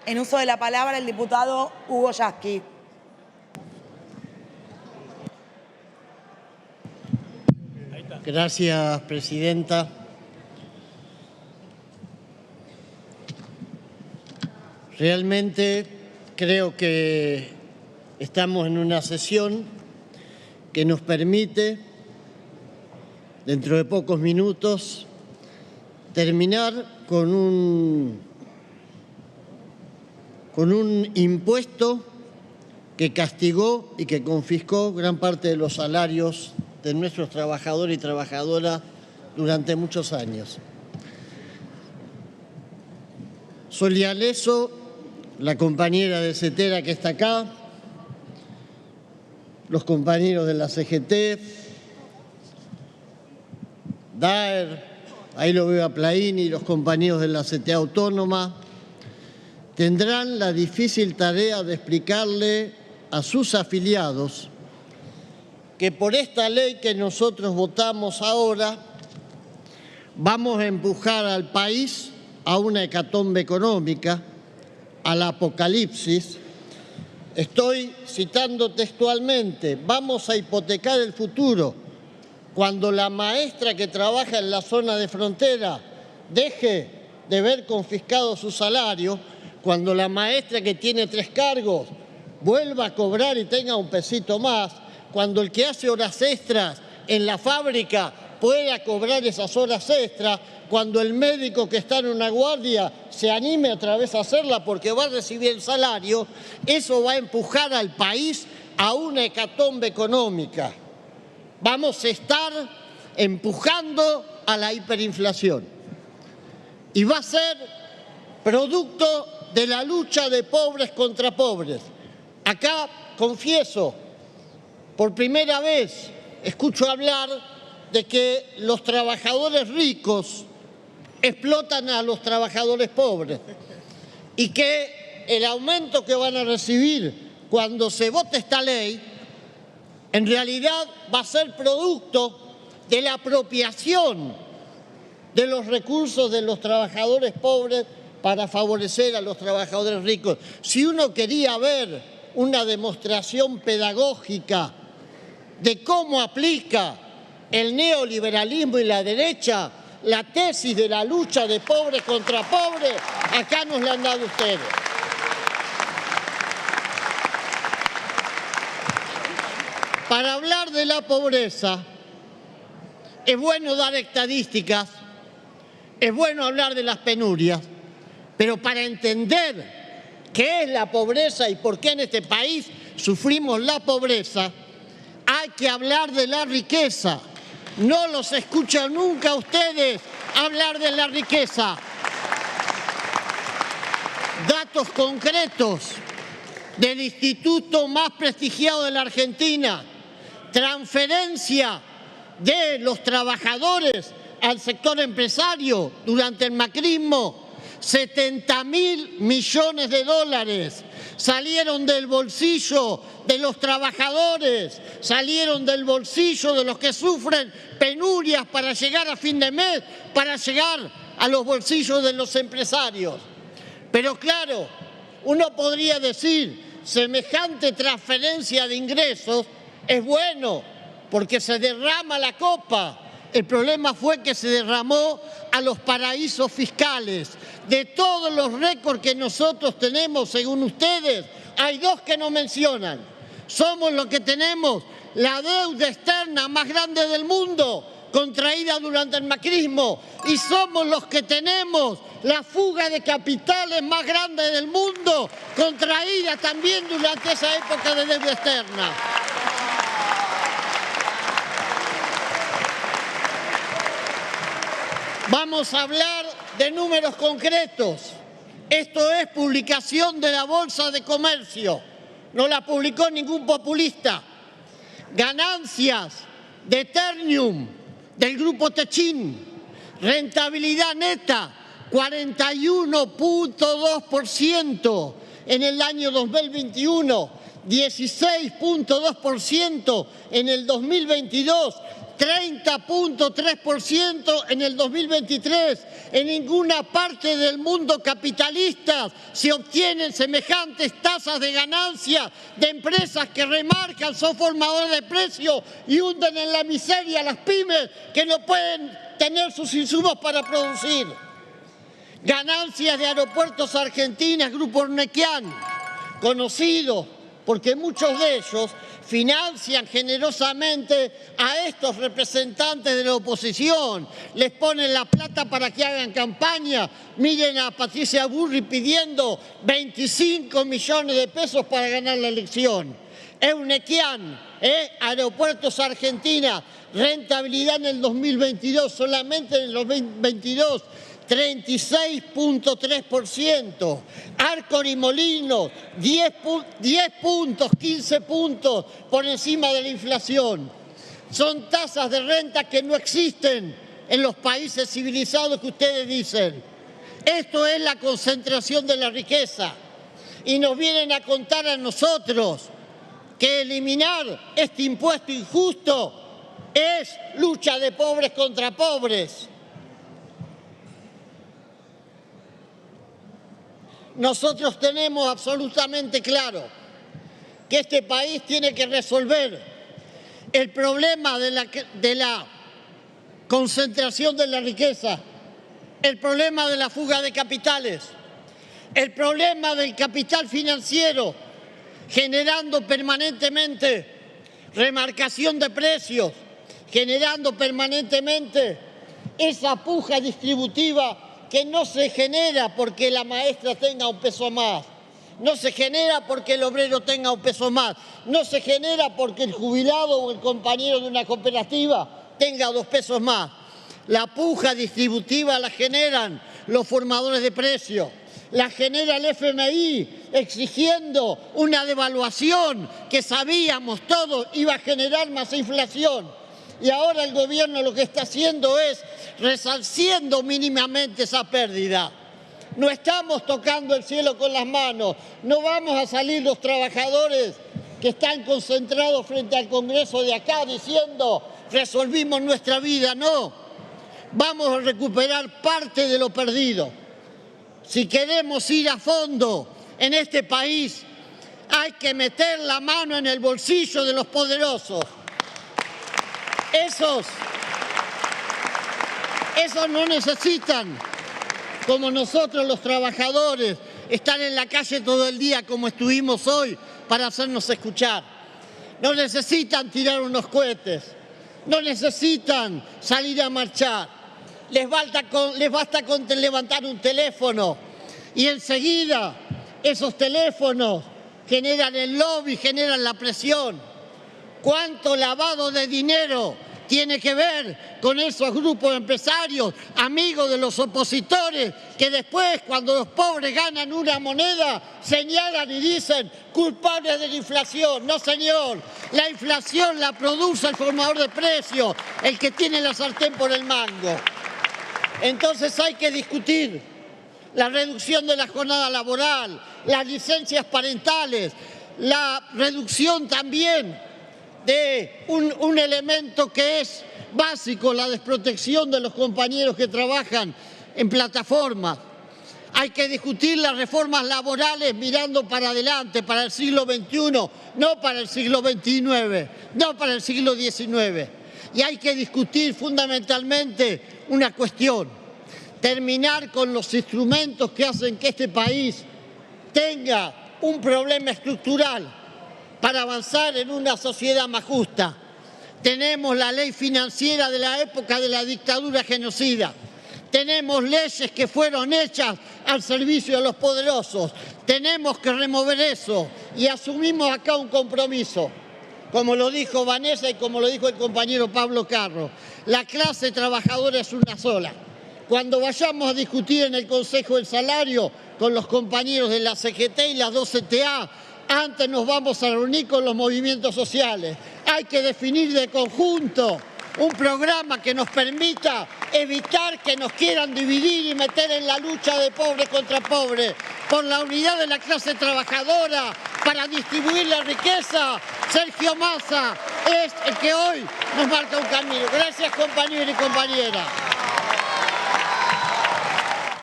En uso de la palabra, el diputado Hugo Yasky. Gracias, presidenta. Realmente creo que estamos en una sesión que nos permite, dentro de pocos minutos, terminar con un impuesto que castigó y que confiscó gran parte de los salarios de nuestros trabajadores y trabajadoras durante muchos años. Solia Lesso, la compañera de CETERA que está acá, los compañeros de la CGT, Daer, ahí lo veo a Plaini, y los compañeros de la CTA Autónoma, tendrán la difícil tarea de explicarle a sus afiliados que por esta ley que nosotros votamos ahora vamos a empujar al país a una hecatombe económica, al apocalipsis. Estoy citando textualmente: vamos a hipotecar el futuro. Cuando la maestra que trabaja en la zona de frontera deje de ver confiscado su salario, cuando la maestra que tiene 3 cargos vuelva a cobrar y tenga un pesito más, cuando el que hace horas extras en la fábrica pueda cobrar esas horas extras, cuando el médico que está en una guardia se anime otra vez a hacerla porque va a recibir el salario, eso va a empujar al país a una hecatombe económica. Vamos a estar empujando a la hiperinflación. Y va a ser producto de la lucha de pobres contra pobres. Acá, confieso, por primera vez escucho hablar de que los trabajadores ricos explotan a los trabajadores pobres y que el aumento que van a recibir cuando se vote esta ley en realidad va a ser producto de la apropiación de los recursos de los trabajadores pobres para favorecer a los trabajadores ricos. Si uno quería ver una demostración pedagógica de cómo aplica el neoliberalismo y la derecha la tesis de la lucha de pobres contra pobres, acá nos la han dado ustedes. Para hablar de la pobreza, es bueno dar estadísticas, es bueno hablar de las penurias, pero para entender qué es la pobreza y por qué en este país sufrimos la pobreza, hay que hablar de la riqueza. No los escuchan nunca ustedes hablar de la riqueza. Datos concretos del instituto más prestigiado de la Argentina: transferencia de los trabajadores al sector empresario durante el macrismo, 70.000 millones de dólares salieron del bolsillo de los trabajadores, salieron del bolsillo de los que sufren penurias para llegar a fin de mes, para llegar a los bolsillos de los empresarios. Pero claro, uno podría decir, semejante transferencia de ingresos es bueno porque se derrama la copa. El problema fue que se derramó a los paraísos fiscales. De todos los récords que nosotros tenemos, según ustedes, hay 2 que no mencionan. Somos los que tenemos la deuda externa más grande del mundo, contraída durante el macrismo, y somos los que tenemos la fuga de capitales más grande del mundo, contraída también durante esa época de deuda externa. Vamos a hablar de números concretos. Esto es publicación de la Bolsa de Comercio. No la publicó ningún populista. Ganancias de Ternium, del grupo Techin. Rentabilidad neta, 41.2% en el año 2021. 16.2% en el 2022. 30.3% en el 2023. En ninguna parte del mundo capitalista se obtienen semejantes tasas de ganancia de empresas que remarcan, son formadores de precios y hunden en la miseria a las pymes que no pueden tener sus insumos para producir. Ganancias de Aeropuertos Argentinos, Grupo Ornequian, conocido porque muchos de ellos financian generosamente a estos representantes de la oposición, les ponen la plata para que hagan campaña. Miren a Patricia Burri pidiendo 25 millones de pesos para ganar la elección. Ornequian, Aeropuertos Argentina, rentabilidad en el 2022, solamente en el 2022, 36.3%. Arcor y Molinos, 10 puntos, 15 puntos por encima de la inflación. Son tasas de renta que no existen en los países civilizados que ustedes dicen. Esto es la concentración de la riqueza. Y nos vienen a contar a nosotros que eliminar este impuesto injusto es lucha de pobres contra pobres. Nosotros tenemos absolutamente claro que este país tiene que resolver el problema de la concentración de la riqueza, el problema de la fuga de capitales, el problema del capital financiero, generando permanentemente remarcación de precios, generando permanentemente esa puja distributiva que no se genera porque la maestra tenga un peso más, no se genera porque el obrero tenga un peso más, no se genera porque el jubilado o el compañero de una cooperativa tenga 2 pesos más. La puja distributiva la generan los formadores de precios, la genera el FMI exigiendo una devaluación que sabíamos todos iba a generar más inflación. Y ahora el gobierno lo que está haciendo es resarciendo mínimamente esa pérdida. No estamos tocando el cielo con las manos. No vamos a salir los trabajadores que están concentrados frente al Congreso de acá diciendo resolvimos nuestra vida. No, vamos a recuperar parte de lo perdido. Si queremos ir a fondo en este país, hay que meter la mano en el bolsillo de los poderosos. Esos no necesitan, como nosotros los trabajadores, estar en la calle todo el día como estuvimos hoy para hacernos escuchar. No necesitan tirar unos cohetes, no necesitan salir a marchar. Les basta con levantar un teléfono y enseguida esos teléfonos generan el lobby, generan la presión. ¿Cuánto lavado de dinero tiene que ver con esos grupos de empresarios, amigos de los opositores, que después, cuando los pobres ganan una moneda, señalan y dicen culpables de la inflación? No, señor, la inflación la produce el formador de precios, el que tiene la sartén por el mango. Entonces hay que discutir la reducción de la jornada laboral, las licencias parentales, la reducción también de un elemento que es básico, la desprotección de los compañeros que trabajan en plataformas. Hay que discutir las reformas laborales mirando para adelante, para el siglo XXI, no para el siglo XXIX, no para el siglo XIX. Y hay que discutir fundamentalmente una cuestión: terminar con los instrumentos que hacen que este país tenga un problema estructural para avanzar en una sociedad más justa. Tenemos la ley financiera de la época de la dictadura genocida. Tenemos leyes que fueron hechas al servicio de los poderosos. Tenemos que remover eso y asumimos acá un compromiso. Como lo dijo Vanessa y como lo dijo el compañero Pablo Carro, la clase trabajadora es una sola. Cuando vayamos a discutir en el Consejo del Salario con los compañeros de la CGT y las 2 CTA, antes nos vamos a reunir con los movimientos sociales. Hay que definir de conjunto un programa que nos permita evitar que nos quieran dividir y meter en la lucha de pobre contra pobre, por la unidad de la clase trabajadora, para distribuir la riqueza. Sergio Massa, es el que hoy nos marca un camino. Gracias, compañeros y compañeras.